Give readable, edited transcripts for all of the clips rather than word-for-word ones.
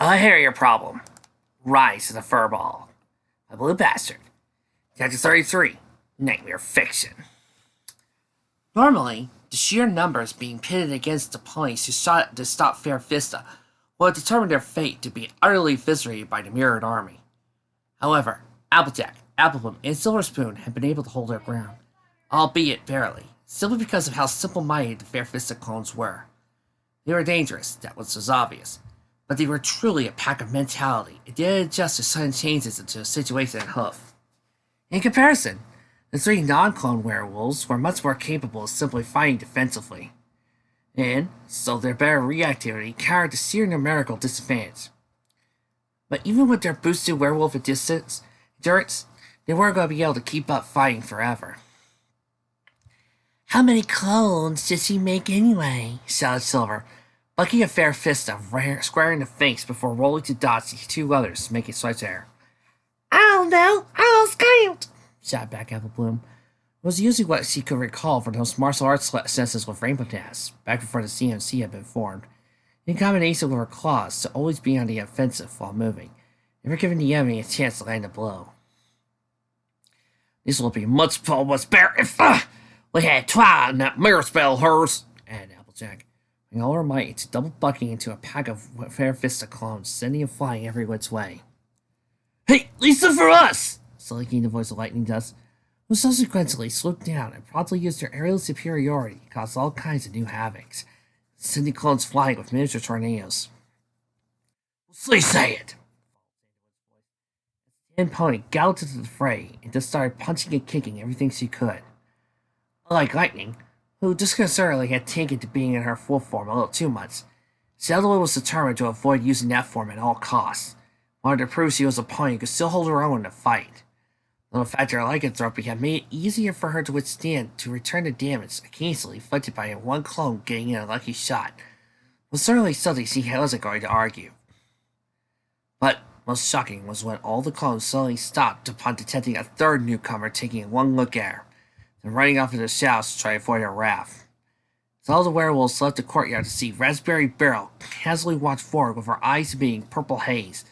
A Hairier problem. Rise of the Furball. A Blue Bastard. Chapter 33. Nightmare Fiction. Normally, the sheer numbers being pitted against the ponies who sought to stop Fair Vista would have determined their fate to be utterly eviscerated by the mirrored army. However, Applejack, Applebloom, and Silver Spoon had been able to hold their ground, albeit barely, simply because of how simple-minded the Fair Vista clones were. They were dangerous, that was obvious, but they were truly a pack of mentality and didn't adjust to sudden changes into a situation at hoof. In comparison, the three non-clone werewolves were much more capable of simply fighting defensively, and so their better reactivity carried a sheer numerical disadvantage. But even with their boosted werewolf endurance, they weren't going to be able to keep up fighting forever. "How many clones did she make anyway?" shouted Silver, bucking a Fair Vista square in the face before rolling to dodge the two others, making swipes at her. "I don't know, I lost count," shouted back Applebloom. It was usually what she could recall from those martial arts senses with Rainbow Dash, back before the CMC had been formed, in combination with her claws to always be on the offensive while moving, never giving the enemy a chance to land a blow. "This will be much better if we had tried on that mirror spell of hers," added Applejack, putting all her might into double bucking into a pack of Fair Vista clones, sending and flying every which way. "Hey, Lisa for us!" Slinking the voice of Lightning Dust, who subsequently swooped down and promptly used her aerial superiority to cause all kinds of new havocs, sending clones flying with miniature tornadoes. "Please say it!" The tin pony galloped into the fray and just started punching and kicking everything she could. Unlike Lightning, who disconcertingly had taken to being in her full form a little too much, Zelda was determined to avoid using that form at all costs, wanted to prove she was a pony who could still hold her own in a fight. Though the fact that her lycanthropy had made it easier for her to withstand to return the damage occasionally inflicted by one clone getting in a lucky shot, was certainly something she wasn't going to argue. But most shocking was when all the clones suddenly stopped upon detecting a third newcomer taking one look at her, then running off into the shadows to try to avoid her wrath. As all the werewolves left the courtyard to see Raspberry Barrel casually watch forward with her eyes being purple haze,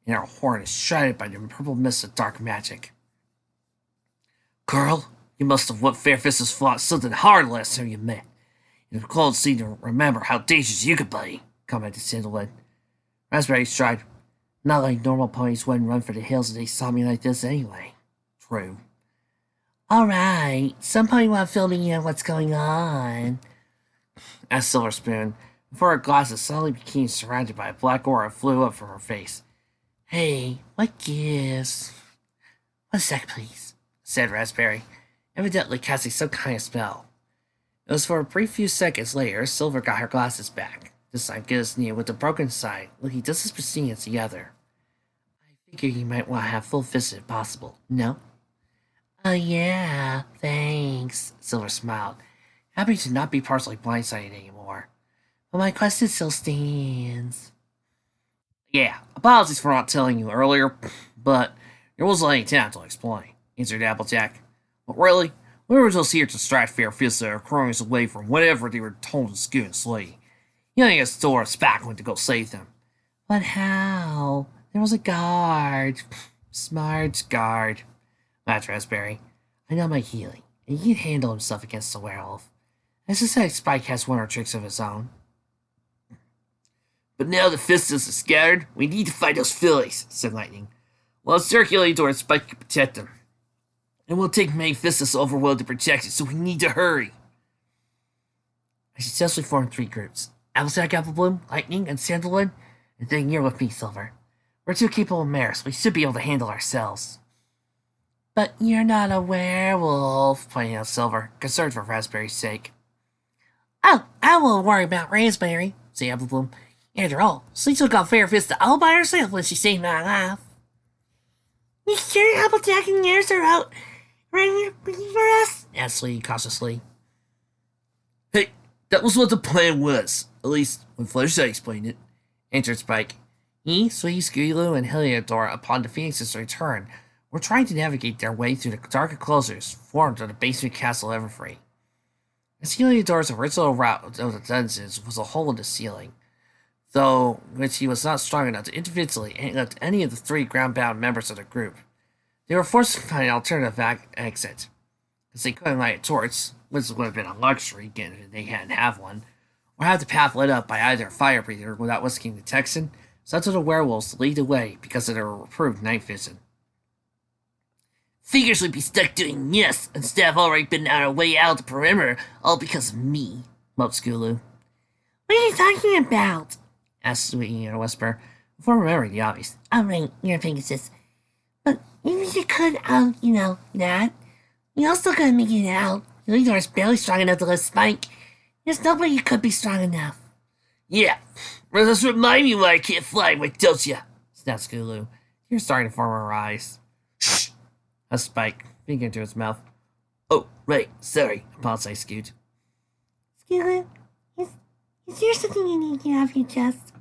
and her horn is shrouded by the purple mist of dark magic. "Girl, you must have whipped Fair Vista's fought something hard last time you met. And the clones seem to remember how dangerous you could be," commented Sandalwood. Raspberry tried. "Not like normal ponies wouldn't run for the hills if they saw me like this anyway." "True." "Alright, some pony want to fill me in what's going on," asked Silver Spoon, before her glasses suddenly became surrounded by a black aura flew up from her face. "Hey, what gives?" "One sec, please," said Raspberry, evidently casting some kind of spell. It was for a brief few seconds later Silver got her glasses back, this time gisnear with the broken side, looking just as pristine as the other. "I figure you might want to have full vision if possible, no?" "Oh yeah, thanks," Silver smiled, happy to not be partially blindsided anymore. "But my question still stands." "Yeah, apologies for not telling you earlier, but there wasn't any time to explain," answered Applejack. "But really, we were just here to distract Fair Vista or crows away from whatever they were told to scoot and slay. You only got to store us back when to go save them." "But how? There was a guard." "Smart guard," laughed Raspberry. "I know my healing, and he can handle himself against the werewolf. I suspect Spike has one or tricks of his own." "But now the Vistas are scattered, we need to fight those fillies," said Lightning. "We'll circulate towards Spike to protect them. And we'll take many Vistas overwhelmed to protect it, so we need to hurry." "I successfully formed 3 groups. Applejack, Applebloom, Lightning, and Sandalwood, and then you're with me, Silver. We're 2 capable mares, we should be able to handle ourselves." "But you're not a werewolf," pointed out Silver, concerned for Raspberry's sake. "Oh, I won't worry about Raspberry," said Applebloom. "After all, she took on Fair Vista all by herself when she saved my life." "You sure Applejack and yours are out running for us?" asked Slee cautiously. "Hey, that was what the plan was, at least when Fluttershy explained it," answered Spike. He, Slee, Skeeloo, and Heliodor, upon the Phoenix's return, were trying to navigate their way through the dark enclosures formed on the basement castle Everfree. As Heliodor's original route of the dungeons was a hole in the ceiling, though which he was not strong enough to individually lift any of the 3 ground-bound members of the group. They were forced to find an alternative exit, because they couldn't light a torch, which would have been a luxury, given if they hadn't have one, or have the path lit up by either a fire breather without risking detection. So to the werewolves to lead the way because of their improved night vision. Figures would be stuck doing this instead of already been on our way out of the perimeter, all because of me, moped Skulu. What are you talking about? Asked Sweetie in a whisper, before remembering the obvious. Oh, right, you're Pegasus. But even if you could, that, you also couldn't make it out. Your leader is barely strong enough to lift Spike. There's no way you could be strong enough. Yeah, well, just remind me why I can't fly, why don't ya? Snapped Skulu. Tears starting to form in her eyes. Shh! A Spike, speaking into his mouth. Oh, right, sorry. Apologized Scoot. Skulu, is there something you need to get off your chest?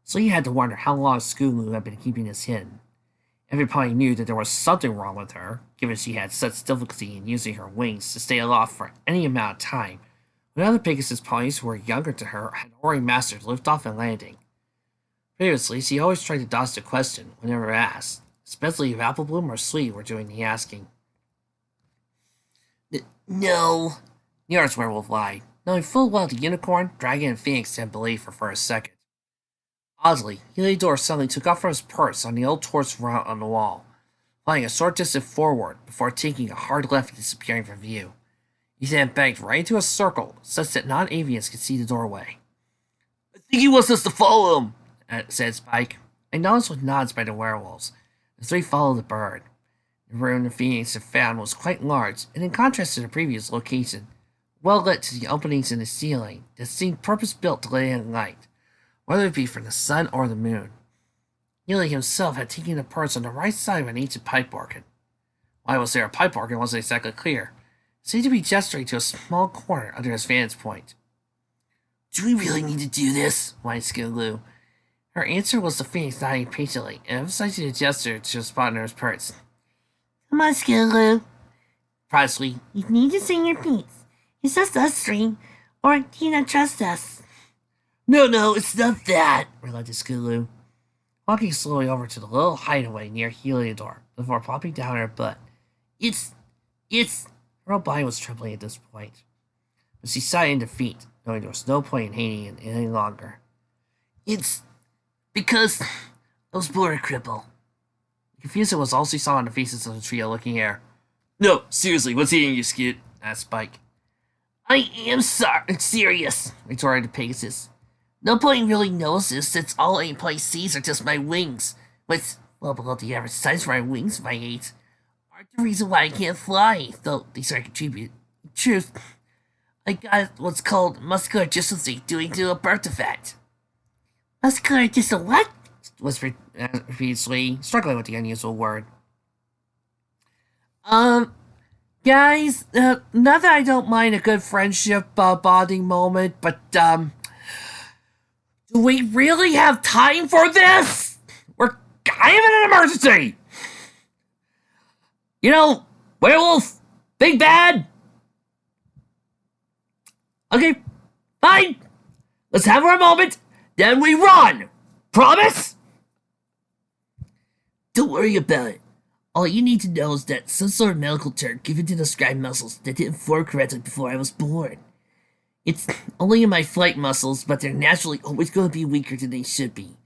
So you had to wonder how long Skulu had been keeping this hidden. Everybody knew that there was something wrong with her, given she had such difficulty in using her wings to stay aloft for any amount of time, when other Pegasus ponies who were younger to her had already mastered liftoff and landing. Previously, she always tried to dodge the question whenever asked, especially if Applebloom or Sweet were doing the asking. No, the arch werewolf lied, knowing full well the unicorn, dragon, and phoenix didn't believe her for a second. Oddly, Heliodor suddenly took off from his perch on the old torch route on the wall, flying a short distance forward before taking a hard left and disappearing from view. He then banked right into a circle, such that non-avians could see the doorway. I think he wants us to follow him, said Spike, acknowledged with nods by the werewolves. The 3 followed the bird. The room the phoenix had found was quite large, and in contrast to the previous location, well lit to the openings in the ceiling that seemed purpose-built to let in light, whether it be from the sun or the moon. Healy himself had taken a perch on the right side of an ancient pipe organ. Why was there a pipe organ wasn't exactly clear. It seemed to be gesturing to a small corner under his vantage point. Do we really need to do this? Whined Skulu. Her answer was the phoenix nodding patiently and emphasizing the gesture to a spot under his perch. Come on, Skulu. Presley, You need to sing your piece. It's just us 3, or do you not trust us? No, it's not that, relented Skulu, walking slowly over to the little hideaway near Heliodor before plopping down on her butt. It's... Her whole body was trembling at this point, but she sighed in defeat, knowing there was no point in hating it any longer. It's because I was born a cripple. The confusion was all she saw on the faces of the trio looking air. No, seriously, what's eating you, Scoot? Asked Spike. I am serious, retorted Pegasus. Nobody really knows this, since all anybody sees are just my wings, which, well below the average size for my wings, my age, aren't the reason why I can't fly, though they sort of contribute. In truth, I got what's called muscular dystrophy due to a birth defect. Muscular dystrophy what? Whispered repeatedly, struggling with the unusual word. Guys, not that I don't mind a good friendship bonding moment, but, do we really have time for this? We're kind of in an emergency! You know, werewolf, big bad! Okay, fine! Let's have our moment, then we run! Promise? Don't worry about it. All you need to know is that some sort of medical term given to describe muscles that didn't form correctly before I was born. It's only in my flight muscles, but they're naturally always going to be weaker than they should be.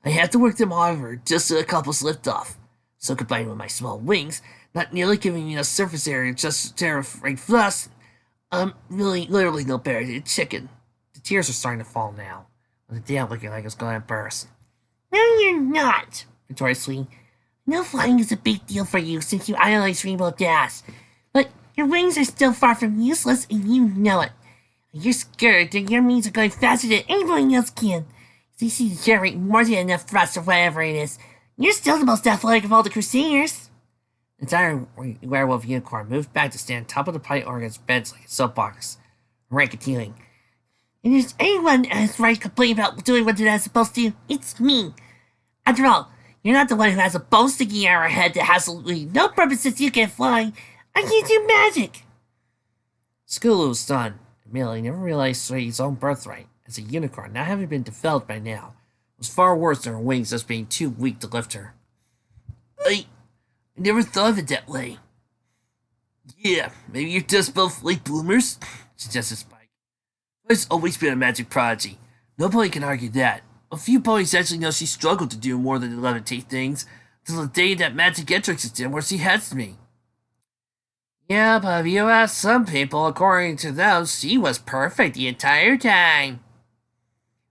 I have to work them over just to accomplish liftoff. So combined with my small wings, not nearly giving me enough surface area just to terraform thrust, I'm really literally no better than a chicken. The tears are starting to fall now, with the dam looking like it's going to burst. No, you're not, retorted Sweet. No flying is a big deal for you since you idolize Rainbow Dash. But your wings are still far from useless and you know it. You're scared that your means are going faster than anybody else can. So you see to generate more than enough thrust or whatever it is. You're still the most athletic of all the Crusaders. The entire werewolf unicorn moved back to stand top of the pipe organ's bench like a soapbox, rank-a-tealing. And if there's anyone that has right to complain about doing what they're not supposed to, it's me. After all, you're not the one who has a bone sticking out of her head that has absolutely no purpose since you can't fly. I can't do magic. Skulu was stunned, admittedly never realized Sweet's own birthright as a unicorn, not having been developed by now, was far worse than her wings just being too weak to lift her. I never thought of it that way. Yeah, maybe you're just both late bloomers, suggested Spike. Toy's always been a magic prodigy. Nobody can argue that. A few ponies actually know she struggled to do more than levitate things until the day that magic entrance did where she heads me. Yeah, but if you ask some people, according to them, she was perfect the entire time.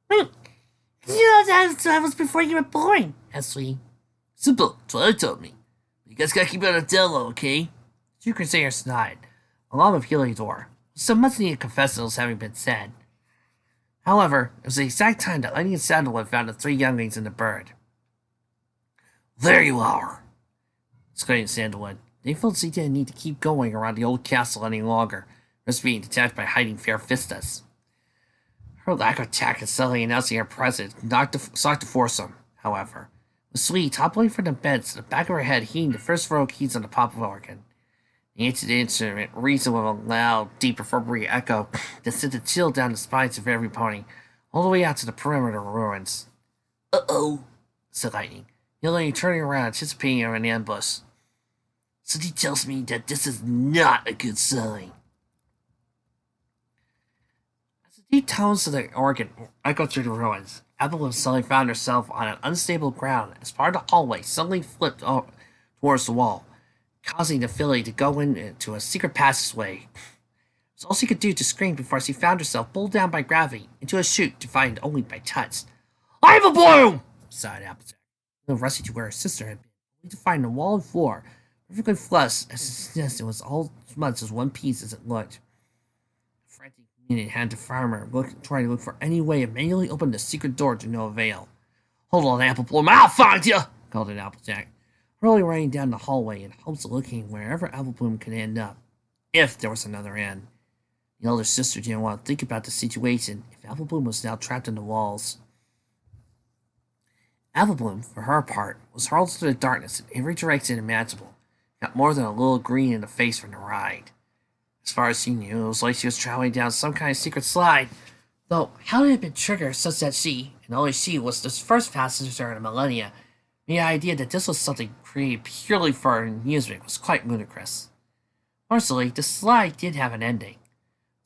Wait, you know that was before you were born, asked Sweetie. Simple, that's what I told me. But you guys gotta keep it on a down low, okay? Two Crusaders nodded, along with Heliodor, some much needed confessionals having been said. However, it was the exact time that Lightning and Sandalwood found the three younglings and the bird. There you are! Exclaimed Sandalwood. They felt she didn't need to keep going around the old castle any longer, risk being detected by hiding fair fistas. Her lack of tact in suddenly announcing her presence sought to force them, however, with Sweetie toppling from the bed to the back of her head heating the first row of keys on the pop organ. The ancient instrument reasoned with a loud, deep, reverberant echo that sent a chill down the spines of every pony, all the way out to the perimeter of the ruins. Uh-oh, said Lightning, yelling and turning around, anticipating an ambush. Something tells me that this is not a good sign. As the deep tones of the organ echoed through the ruins, Applebloom suddenly found herself on an unstable ground as part of the hallway suddenly flipped towards the wall, causing the filly to go into a secret passageway. It was all she could do to scream before she found herself pulled down by gravity into a chute defined only by touch. Applebloom! sighed Applejack, rushed to where her sister had been, only to find the wall and floor perfectly flush as it was all as much as one piece as it looked. The frantic community had the farmer trying to look for any way of manually opening the secret door to no avail. Hold on, Applebloom, I'll find you! called out Applejack, hurriedly running down the hallway in hopes of looking wherever Applebloom could end up, if there was another end. The elder sister didn't want to think about the situation if Applebloom was now trapped in the walls. Applebloom, for her part, was hurled through the darkness in every direction imaginable, got more than a little green in the face from the ride. As far as she knew, it was like she was traveling down some kind of secret slide, though how it had been triggered such that she, and only she, was the first passenger in a millennia, the idea that this was something created purely for her amusement was quite ludicrous. Fortunately, the slide did have an ending,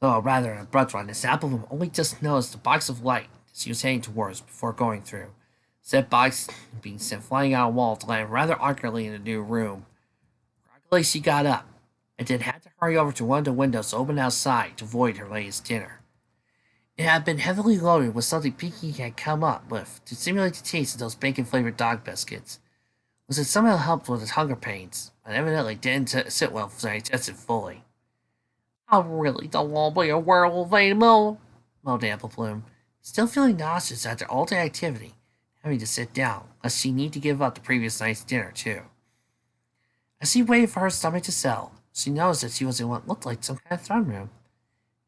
though a rather abrupt one, as Applebloom only just noticed the box of light that she was heading towards before going through. Said box being sent flying out a wall to land rather awkwardly in a new room. Gradually she got up, and then had to hurry over to one of the windows open outside to avoid her latest dinner. It had been heavily loaded with something Pinky had come up with to simulate the taste of those bacon-flavored dog biscuits, which had somehow helped with his hunger pains, but evidently didn't sit well for digested fully. I really don't want to be a werewolf anymore, moaned Applebloom, still feeling nauseous after all the activity, having to sit down, lest she need to give up the previous night's dinner, too. As she waited for her stomach to settle, she noticed that she was in what looked like some kind of throne room.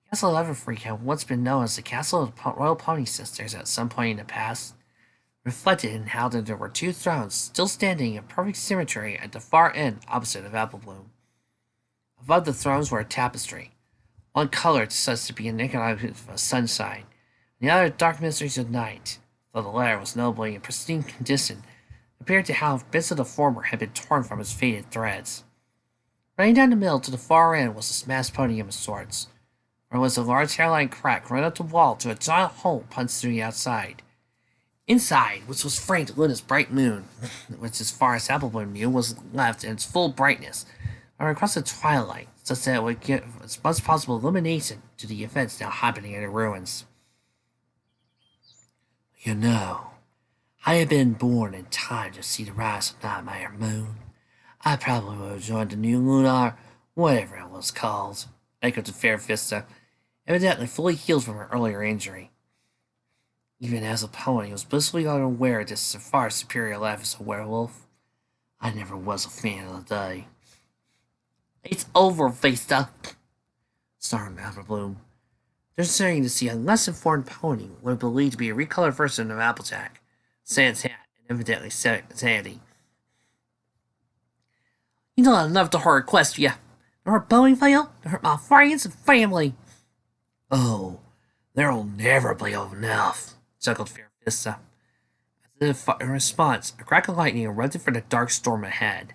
Castle Everfreak had once been known as the Castle of the Royal Pony Sisters at some point in the past, reflected in how there were two thrones still standing in perfect symmetry at the far end opposite of Applebloom. Above the thrones were a tapestry, one colored such as to be indicative of sunshine, and the other dark mysteries of night, though the latter was notably in pristine condition, appeared to have bits of the former had been torn from its faded threads. Running down the middle to the far end was a smashed podium of sorts, where was a large hairline crack run up the wall to a giant hole punched through the outside. Inside, which was framed with Luna's bright moon, which as far as Applebloom knew was left in its full brightness, and across the twilight, such that it would give as much possible illumination to the events now happening in the ruins. You know, I had been born in time to see the rise of Nightmare Moon. I probably would have joined the new lunar, whatever it was called, echoed the fair Vista, evidently fully healed from her earlier injury. Even as a pony, I was blissfully unaware of this far superior life as a werewolf. I never was a fan of the day. It's over, Vista, snarled Applebloom. They're saying to see a less informed pony would have believed to be a recolored version of Applejack, sans hat, and evidently sanity. You know I love to hurt Equestria. To hurt Bowingvale, to hurt my friends and family. Oh, there'll never be enough, chuckled Fair Vista. In response, a crack of lightning erupted from the dark storm ahead,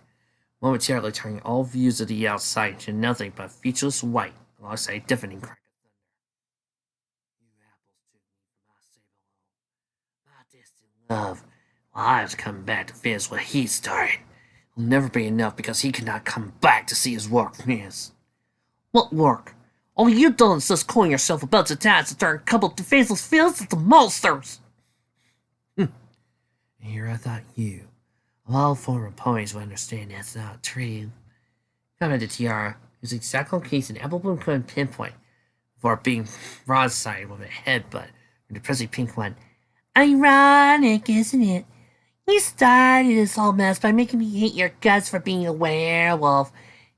momentarily turning all views of the outside into nothing but featureless white alongside a deafening crack of thunder. You apples took me from my Sable, my distant love. While I was coming back to finish what he started. It'll never be enough because he cannot come back to see his work finished. What work? All you've done is just calling yourself about to task to turn a couple of faceless fields into monsters. And here I thought you, of all former ponies, would understand that's not true. Commented Tiara, whose exact location Applebloom couldn't pinpoint before being broadsided with a headbutt from the Prissy Pink one. Ironic, isn't it? You started this whole mess by making me hate your guts for being a werewolf.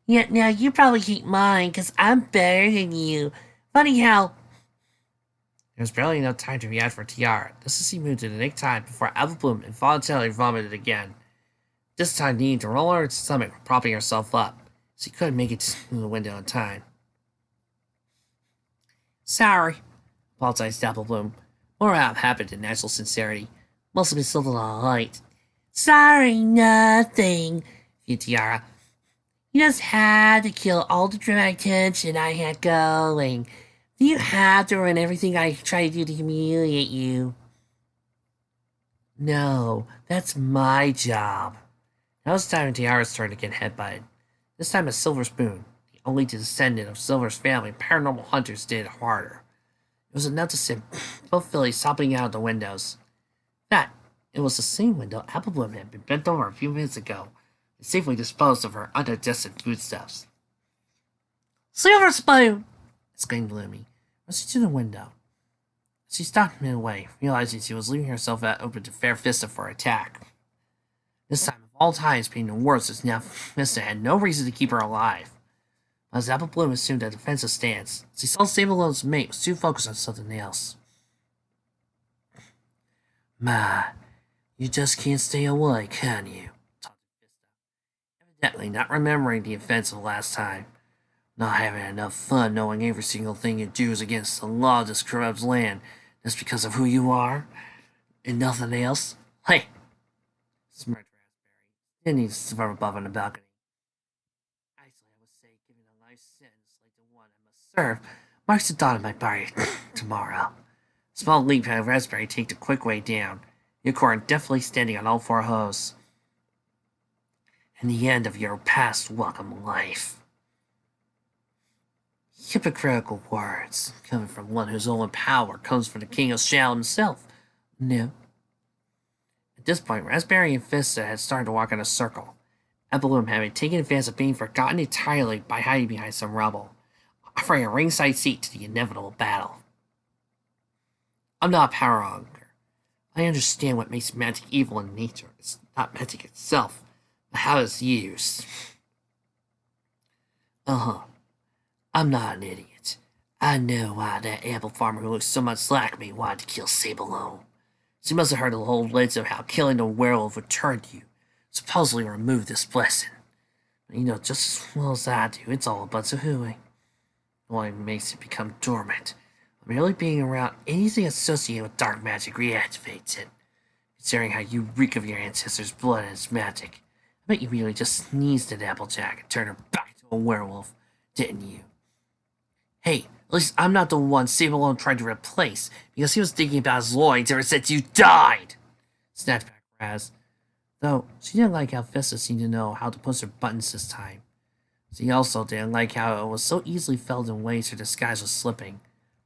Yet now you probably hate mine because I'm better than you. Funny how... There was barely enough time to react for Tiara, just as he moved to the nick time before Applebloom involuntarily vomited again. This time needing to roll her stomach while propping herself up, so he couldn't make it to the window in time. Sorry, apologized Applebloom, more out of habit than natural sincerity. Must have been something alright. Sorry, nothing, viewed Tiara. You just had to kill all the dramatic tension I had going. You have to ruin everything I try to do to humiliate you. No, that's my job. Now it's time Tiara's turn to get headbutted. This time a Silver Spoon, the only descendant of Silver's family paranormal hunters, did it harder. It was enough to send both fillies hopping out of the windows. In fact, it was the same window Applebloom had been bent over a few minutes ago and safely disposed of her undigested foodstuffs. Silver Spoon! Exclaimed Loomy, rushing to the window. She stopped midway, realizing she was leaving herself out open to Fair Fista for attack. This time, of all times, being the worst, as now Fista had no reason to keep her alive. As Applebloom assumed a defensive stance, she saw Sablelone's mate was too focused on something else. My, you just can't stay away, can you? Taunted Fista, evidently not remembering the offense of last time. Not having enough fun knowing every single thing you do is against the law of this corrupt land just because of who you are? And nothing else? Hey! Smirked Raspberry. Didn't need to survive above on the balcony. Actually, I would say giving a life sentence like the one I must serve marks the dawn of my party tomorrow. Small leap had Raspberry take the quick way down, Unicorn definitely standing on all four hooves. And the end of your past welcome life. Hypocritical words, coming from one whose only power comes from the King of Shall himself. No. At this point, Raspberry and Fista had started to walk in a circle, Applebloom having taken advantage of being forgotten entirely by hiding behind some rubble, offering a ringside seat to the inevitable battle. I'm not a power hungry. I understand what makes magic evil in nature. It's not magic itself, but how it's used. I'm not an idiot. I know why that apple farmer who looks so much like me wanted to kill Sablone. She must have heard the whole legend of how killing a werewolf would turn you, supposedly remove this blessing. But you know just as well as I do, it's all a bunch of hooey. Only makes it become dormant. Merely being around anything associated with dark magic reactivates it. Considering how you reek of your ancestors' blood and its magic, I bet you really just sneezed at Applejack and turned her back to a werewolf, didn't you? Hey, at least I'm not the one Sablone tried to replace, because he was thinking about his loins ever since you died! Snapped back Raz. Though, she didn't like how Fista seemed to know how to push her buttons this time. She also didn't like how it was so easily felt in ways her disguise was slipping.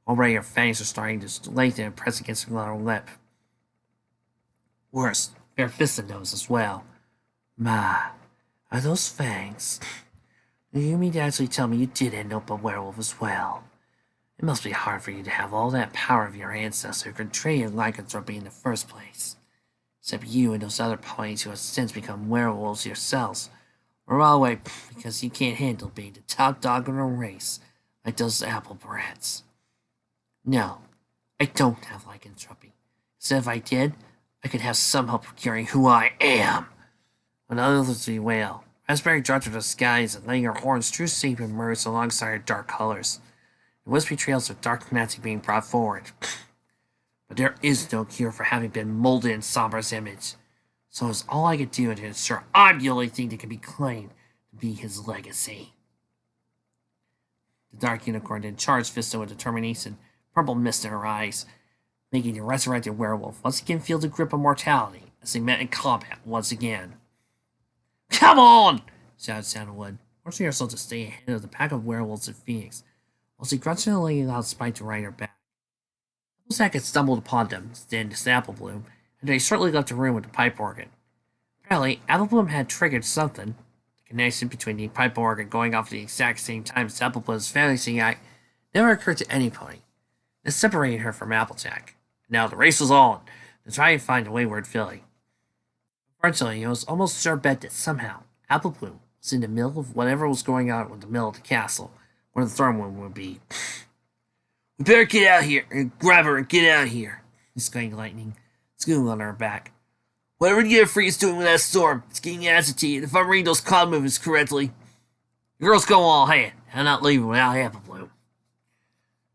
Already her fangs were starting to lengthen and press against her lower lip. Worse, Fair Fista knows as well. My, are those fangs? Do you mean to actually tell me you did end up a werewolf as well? It must be hard for you to have all that power of your ancestor who portrayed your lycanthropy in the first place. Except you and those other ponies who have since become werewolves yourselves. Or all the way because you can't handle being the top dog of a race like those apple brats. No, I don't have lycanthropy. So if I did, I could have some help procuring who I am. When others bewail, Raspberry dropped her to the skies and letting her horns true shape emerge alongside her dark colors. The wispy trails of dark magic being brought forward. But there is no cure for having been molded in Sombra's image. So it's all I could do to ensure I'm the only thing that can be claimed to be his legacy. The Dark Unicorn then charged Vista with determination, purple mist in her eyes, making the resurrected werewolf once again feel the grip of mortality as they met in combat once again. Come on! Shouted Sandalwood, forcing herself to stay ahead of the pack of werewolves in Phoenix, while she grudgingly allowed Spike to ride her back. Applesack had stumbled upon them, then to Apple Bloom, and they shortly left the room with the pipe organ. Apparently, Apple Bloom had triggered something. The connection between the pipe organ going off at the exact same time as Apple Bloom's fantasy act never occurred to anybody. This separated her from Applejack. Now the race was on, to try and find a wayward filly. Unfortunately, it was almost sure bet that somehow Apple Bloom was in the middle of whatever was going on in the middle of the castle, where the throne room would be. We better get out here and grab her and get out of here, exclaimed Lightning, scooting on her back. Whatever the other freak is doing with that storm, it's getting agitated if I'm reading those cloud movements correctly. The girls go all ahead. I'm not leaving without Apple Bloom,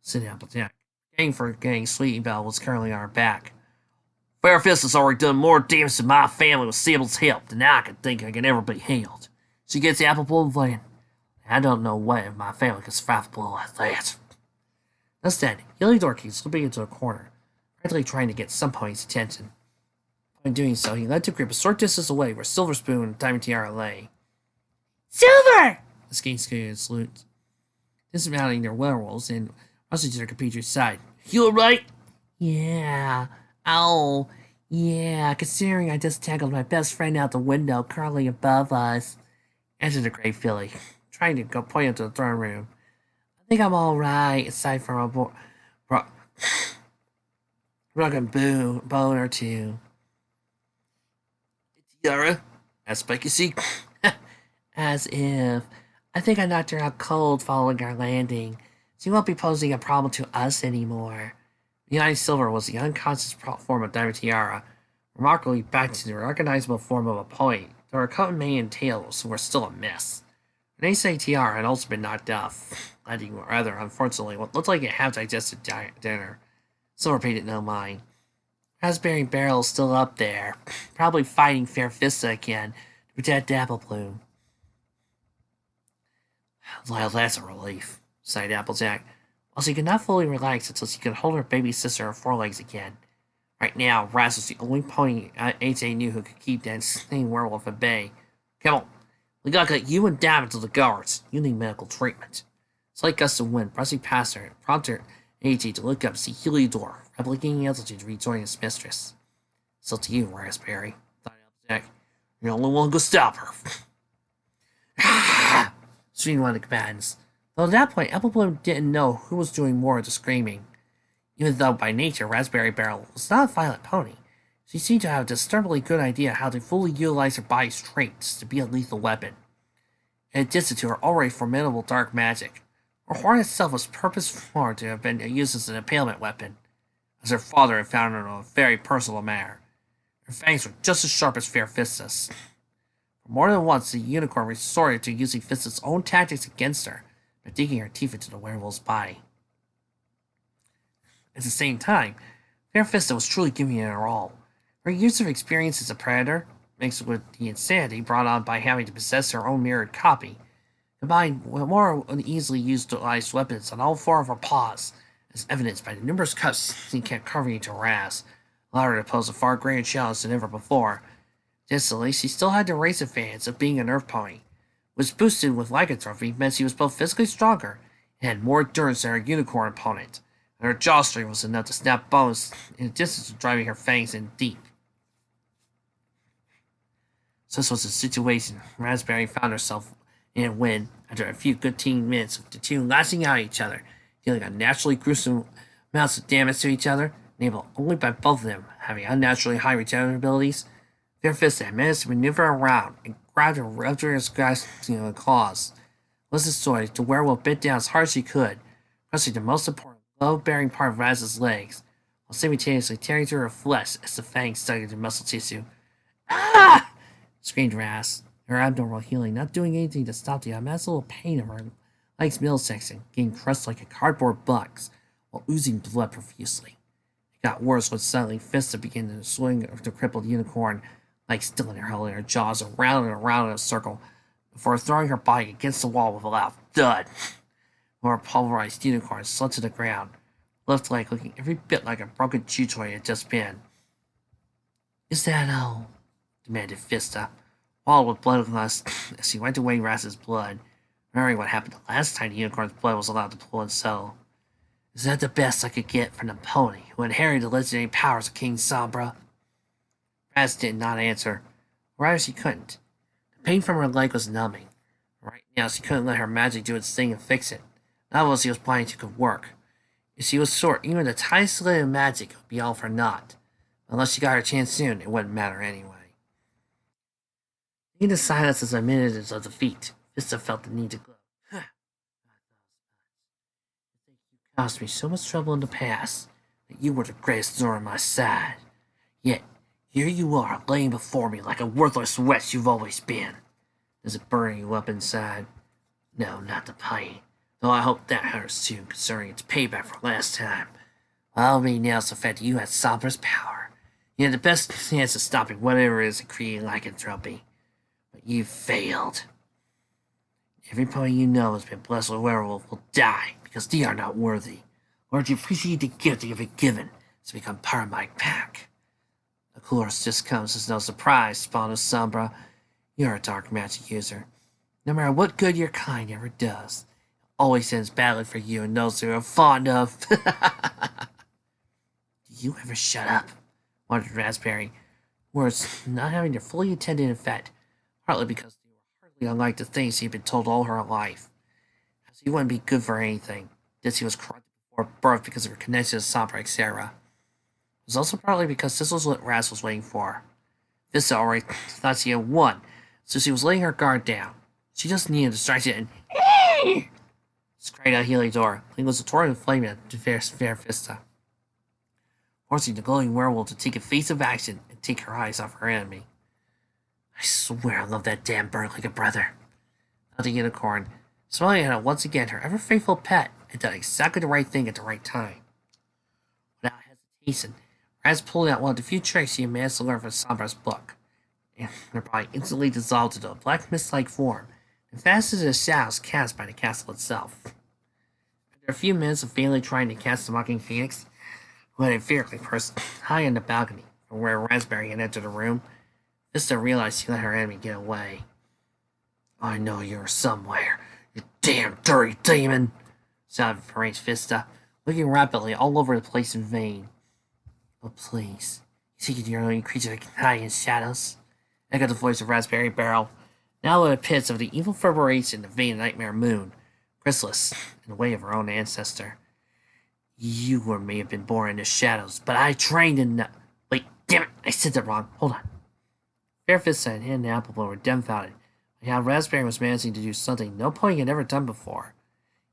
said Applejack. Gang for gang, Sweetie Belle was currently on her back. Fair Fist has already done more damage to my family with Sable's help than I can think I can ever be healed. She gets Apple Bloom playing. I don't know what if my family can survive a blow like that. Instead, Heliodor came slipping into a corner, practically trying to get some pony's attention. In doing so, he led to grip a short distance away where Silver Spoon and Diamond Tiara lay. Silver! The skein scooted and salute, dismounting their werewolves and rushing to their compatriots' side. You alright? Yeah. Oh, yeah, considering I just tackled my best friend out the window curling above us, Answered the gray filly, trying to go point into the throne room. I think I'm alright, aside from a broken bone or two. Tiara? Asked Spiky. As if. I think I knocked her out cold following our landing. She won't be posing a problem to us anymore. Behind Silver was the unconscious form of Diamond Tiara, remarkably back to the recognizable form of a point, though her coat and mane and tails were still a mess. They say Tiara had also been knocked off, landing rather unfortunately what looked like a half-digested dinner. Silver paid it no mind. Raspberry Barrel's still up there, probably fighting Fair Fista again to protect Apple Bloom. Well, that's a relief, sighed Applejack, while she could not fully relax until she could hold her baby sister on forelegs again. Right now, Raz was the only pony AJ knew who could keep that insane werewolf at bay. Come on, we gotta get you and Diamond to the guards. You need medical treatment. Slight gust of wind brushing past her prompted AJ to look up and see Heliodor, replicating altitude to rejoin his mistress. It's up to you, Raspberry, thought Applejack. You're the only one who can stop her. Screamed one of the combatants. Though at that point, Apple Bloom didn't know who was doing more of the screaming. Even though by nature Raspberry Barrel was not a violent pony, she seemed to have a disturbingly good idea how to fully utilize her body's traits to be a lethal weapon. In addition to her already formidable dark magic, her horn itself was purpose-formed to have been used as an impalement weapon, as her father had found in a very personal manner. Her fangs were just as sharp as Fair Fista's. For more than once, the unicorn resorted to using Fista's own tactics against her by digging her teeth into the werewolf's body. At the same time, Fair Fista was truly giving it her all. Her years of experience as a predator, mixed with the insanity brought on by having to possess her own mirrored copy, combined with more easily utilized weapons on all four of her paws, as evidenced by the numerous cuts she kept carving into her ass, allowed her to pose a far greater challenge than ever before. Additionally, she still had the race advantage of being an earth pony, which boosted with lycanthropy meant she was both physically stronger and had more endurance than her unicorn opponent, and her jawstring was enough to snap bones in addition to driving her fangs in deep. Such was the situation Raspberry found herself in when, after a few good minutes of the two lashing out at each other, dealing unnaturally gruesome amounts of damage to each other, enabled only by both of them having unnaturally high regenerative abilities, Fair Fista had managed to maneuver around and grabbed her raptorous grasping claws. Was the story, the werewolf bit down as hard as she could, crushing the most important low-bearing part of Raz's legs, while simultaneously tearing through her flesh as the fangs dug into muscle tissue. Ah! Screamed Raz, her abnormal healing not doing anything to stop the unimaginable pain of her legs midsection, getting crushed like a cardboard box while oozing blood profusely. It got worse when suddenly Fista began to swing the crippled unicorn, like still in her, holding her jaws around and around in a circle, before throwing her body against the wall with a loud thud. More pulverized unicorn slid to the ground, left leg looking every bit like a broken chew toy it had just been. "Is that all?" demanded Fista, walled with bloodlust as he wiped away Raz's blood, remembering what happened the last time the unicorn's blood was allowed to pool and settle. "Is that the best I could get from the pony who inherited the legendary powers of King Sombra?" Raz did not answer, or rather she couldn't. The pain from her leg was numbing. Right now she couldn't let her magic do its thing and fix it. Not what she was planning to could work. If she was short, even the tiniest little of magic would be all for naught. Unless she got her chance soon, it wouldn't matter anyway. In the silence as a minute of defeat, Vista felt the need to glow. "Huh. You caused me so much trouble in the past that you were the greatest thorn on my side. Yet, here you are, laying before me like a worthless wretch you've always been. Is it burning you up inside? No, not the pain. Though I hope that hurts too, considering it's payback for last time. All me now is the fact that you had Sombra's power. You had the best chance of stopping whatever it is and creating lycanthropy. But you failed. Every pony you know has been blessed with a werewolf will die because they are not worthy, or to appreciate the gift you have been given to become part of my pack. Of course, this comes as no surprise, Spawn of Sombra. You're a dark magic user. No matter what good your kind ever does, it always ends badly for you and those who are fond of. Do you ever shut up? Wondered Raspberry, words not having their fully intended effect, partly because they were hardly unlike the things she had been told all her life. As he wouldn't be good for anything, this he was corrupted before birth because of her connection to Sombra, etc. It was also partly because this was what Raz was waiting for. Vista already thought she had won, so she was laying her guard down. She just needed a distraction and cried out Heliodor. It was a torrent of flame to fair Vista, forcing the glowing werewolf to take evasive action and take her eyes off her enemy. I swear I love that damn bird like a brother. Thought the unicorn, smiling at it once again, her ever-faithful pet, had done exactly the right thing at the right time. Without hesitation, Raz pulled out one of the few tricks she had managed to learn from Sombra's book, and her body instantly dissolved into a black mist-like form, and fastened to the shadows cast by the castle itself. After a few minutes of vainly trying to catch the mocking phoenix, who had empirically perched high on the balcony from where Raspberry had entered the room, Vista realized she let her enemy get away. I know you're somewhere, you damn dirty demon, shouted enraged Vista, looking rapidly all over the place in vain. Oh, please, you think you're the only creature that can hide in shadows? Echoed the voice of Raspberry Barrel, now in the pits of the evil reverberation of vain nightmare moon, chrysalis, in the way of her own ancestor. You may have been born in the shadows, but I trained in the... Wait, damn it, I said that wrong. Hold on. Fairfist and Hen and Appleblow were dumbfounded by how Raspberry was managing to do something no pony had ever done before.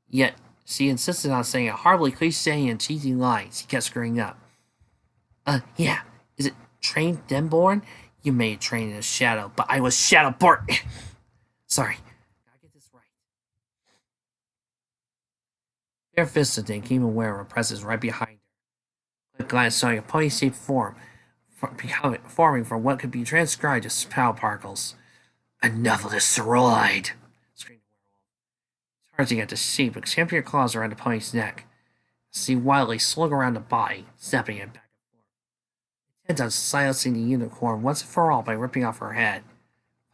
Yet, she insisted on saying a horribly cliché and cheesy line she kept screwing up. Yeah, is it trained then born? You may have trained in a shadow, but I was shadow born. Sorry, gotta get this right. Fairfist then became aware of a presence right behind her. Quick glance saw a pony-shaped form forming from what could be transcribed as power particles. Enough of this ceruloid! Screamed the werewolf, charging at the shape and clamping her claws around the pony's neck. She wildly slung around the body, snapping it back and forth, intent on silencing the unicorn once and for all by ripping off her head.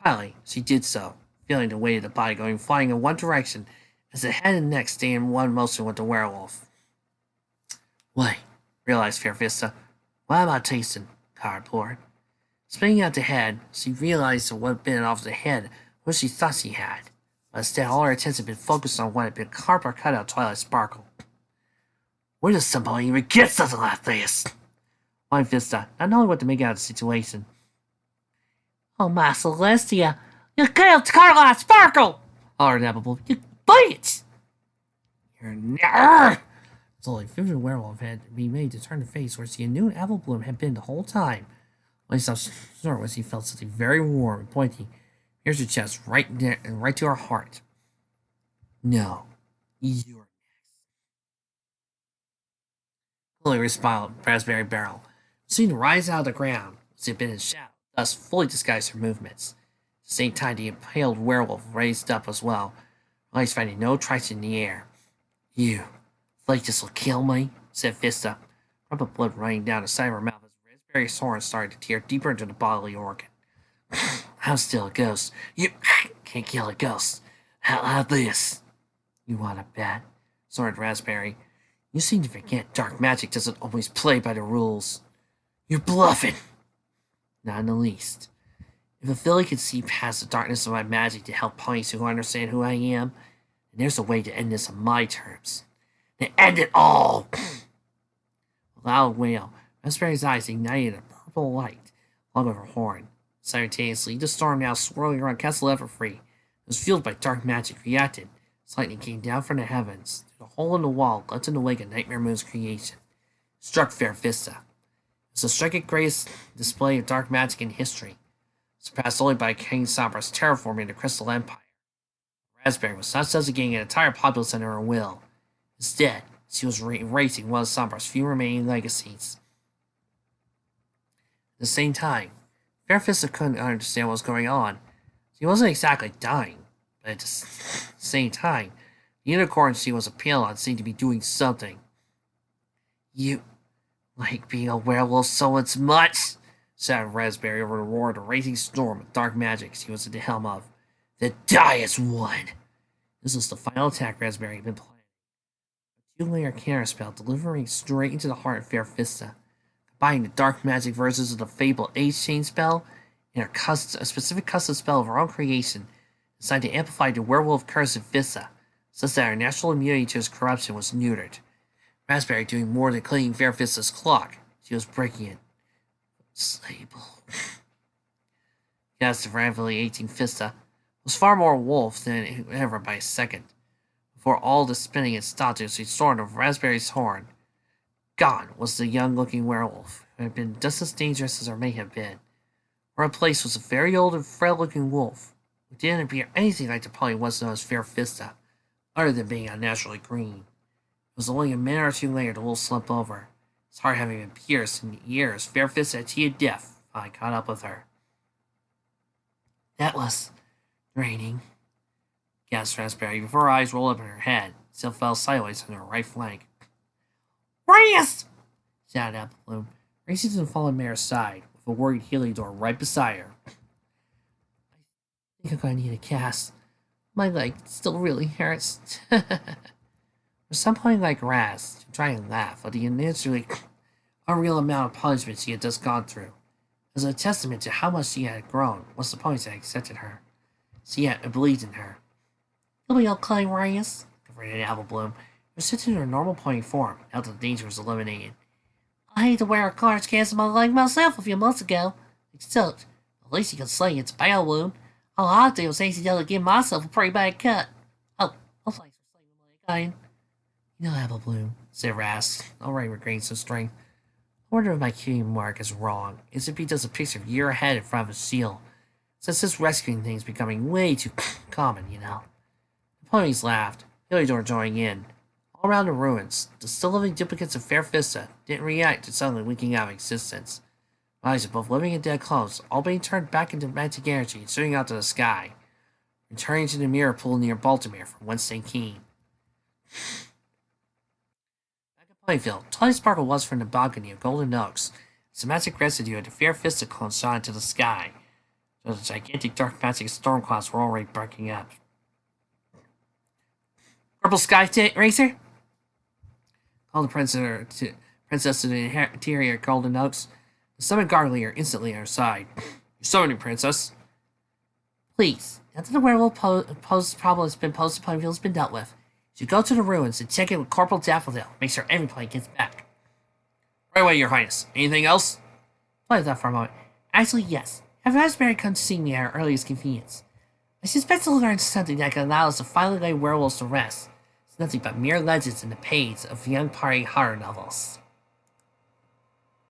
Finally, she did so, feeling the weight of the body going flying in one direction as the head and neck stayed in one motion with the werewolf. Wait, realized Fair Vista. What am I tasting? Cardboard. Spinning out the head, she realized that what had been off the head was what she thought she had, but instead all her attention had been focused on what had been cardboard cutout Twilight Sparkle. Where does somebody even get something like this? Whined Vista, not knowing what to make out of the situation. Oh, my Celestia, you killed Twilight Sparkle! Hollered Appleblow. You bitch! You're never. Slowly, vivid werewolf had to be made to turn to face where she knew Applebloom had been the whole time. When he stopped snort when she felt something very warm and pointy. Here's her chest, right to her heart. No, you're next. Fully responded Raspberry Barrel, seemed to rise out of the ground as it had been in shadow, thus fully disguised her movements. At the same time, the impaled werewolf raised up as well, legs finding no traction in the air. You think this will kill me? Said Vista, drop of blood running down the side of her mouth as Raspberry's horn started to tear deeper into the bodily organ. I'm still a ghost. You can't kill a ghost. How about this? You want to bet? Snorted Raspberry. You seem to forget dark magic doesn't always play by the rules. You're bluffing. Not in the least. If a filly could see past the darkness of my magic to help ponies who understand who I am, then there's a way to end this on my terms. Then end it all! A loud wail. Raspberry's eyes ignited a purple light along with her horn. Simultaneously, the storm now swirling around Castle Everfree was fueled by dark magic reacted. As lightning came down from the heavens, through the hole in the wall, left in the wake of Nightmare Moon's creation. It struck Fair Vista. It was the second greatest display of dark magic in history, surpassed only by King Sombra's terraforming the Crystal Empire. Raspberry was not subjugating an entire populace under her will. Instead, she was erasing one of Sombra's few remaining legacies. At the same time, Fair Vista couldn't understand what was going on. She wasn't exactly dying, but at the same time, the unicorn she was appealing on seemed to be doing something. You like being a werewolf so much? Shouted Raspberry over the roar of the raging storm of dark magic she was at the helm of. Then die as one! This was the final attack Raspberry had been planning. A two-layer counterspell delivering straight into the heart of Fair Vista, combining the dark magic versions of the fabled Age Chain spell and a specific custom spell of her own creation designed to amplify the werewolf curse of Vista, such that her natural immunity to its corruption was neutered. Raspberry doing more than cleaning Fair Vista's clock, she was breaking it. Sable. Yes, the rapidly aging Vista was far more wolf than ever by a second. Before all the spinning had stopped as she soared over Raspberry's horn, gone was the young-looking werewolf, who had been just as dangerous as her may have been. Her place was a very old and frail-looking wolf, who didn't appear anything like the pony once known as Fair Vista, other than being unnaturally green. It was only a minute or two later the wolf slumped over, his heart having been pierced in the ears. Fair Vista had tea of death finally caught up with her. That was draining, gasped Raspberry before her eyes rolled up in her head, still fell sideways on her right flank. Reyes! Shouted Apple Bloom, racing to the fallen mare's side, with a worried Heliodor right beside her. I think I'm going to need a cast. My leg still really hurts. For some point like Raz, to try and laugh at the initially unreal amount of punishment she had just gone through, as a testament to how much she had grown once the ponies had accepted her. She had believed in her. You'll be okay, Reyes, comforted Apple Bloom, who was sitting in her normal pony form now that the danger was eliminated. I had to wear a car's cast on my leg myself a few months ago. Except, at least you can say it's a bad wound. All I do is accidentally give myself a pretty bad cut. Oh, thanks for saving my leg, Ian. You know, Apple Bloom, said Raz, already regaining some strength. I wonder if my cueing mark is wrong. Is it because a picture of year ahead in front of a seal? Since this rescuing thing is becoming way too common, you know. The ponies laughed, Heliodor joining in. All around the ruins, the still living duplicates of Fair Vista didn't react to suddenly winking out of existence. Bodies of both living and dead clones, all being turned back into magic energy and shooting out to the sky, returning to the mirror pool near Baltimore from whence they came. Back at Ponyville, Tally Sparkle was from the balcony of Golden Oaks. Some magic residue of the Fair Vista clones shot into the sky, so the gigantic dark magic storm clouds were already breaking up. Purple Sky Racer? Called the princess to the interior of Golden Oaks. The summoned Garlier instantly at her side. You're summoning, princess. Please, now that the werewolf problem has been posed upon you has been dealt with, you should go to the ruins and check in with Corporal Daffodil. Make sure everybody gets back. Right away, your highness. Anything else? Play with that for a moment. Actually, yes. Have Raspberry come to see me at her earliest convenience. I suspect he'll learn something that can allow us to finally lay werewolves to rest. It's nothing but mere legends in the pages of young party horror novels.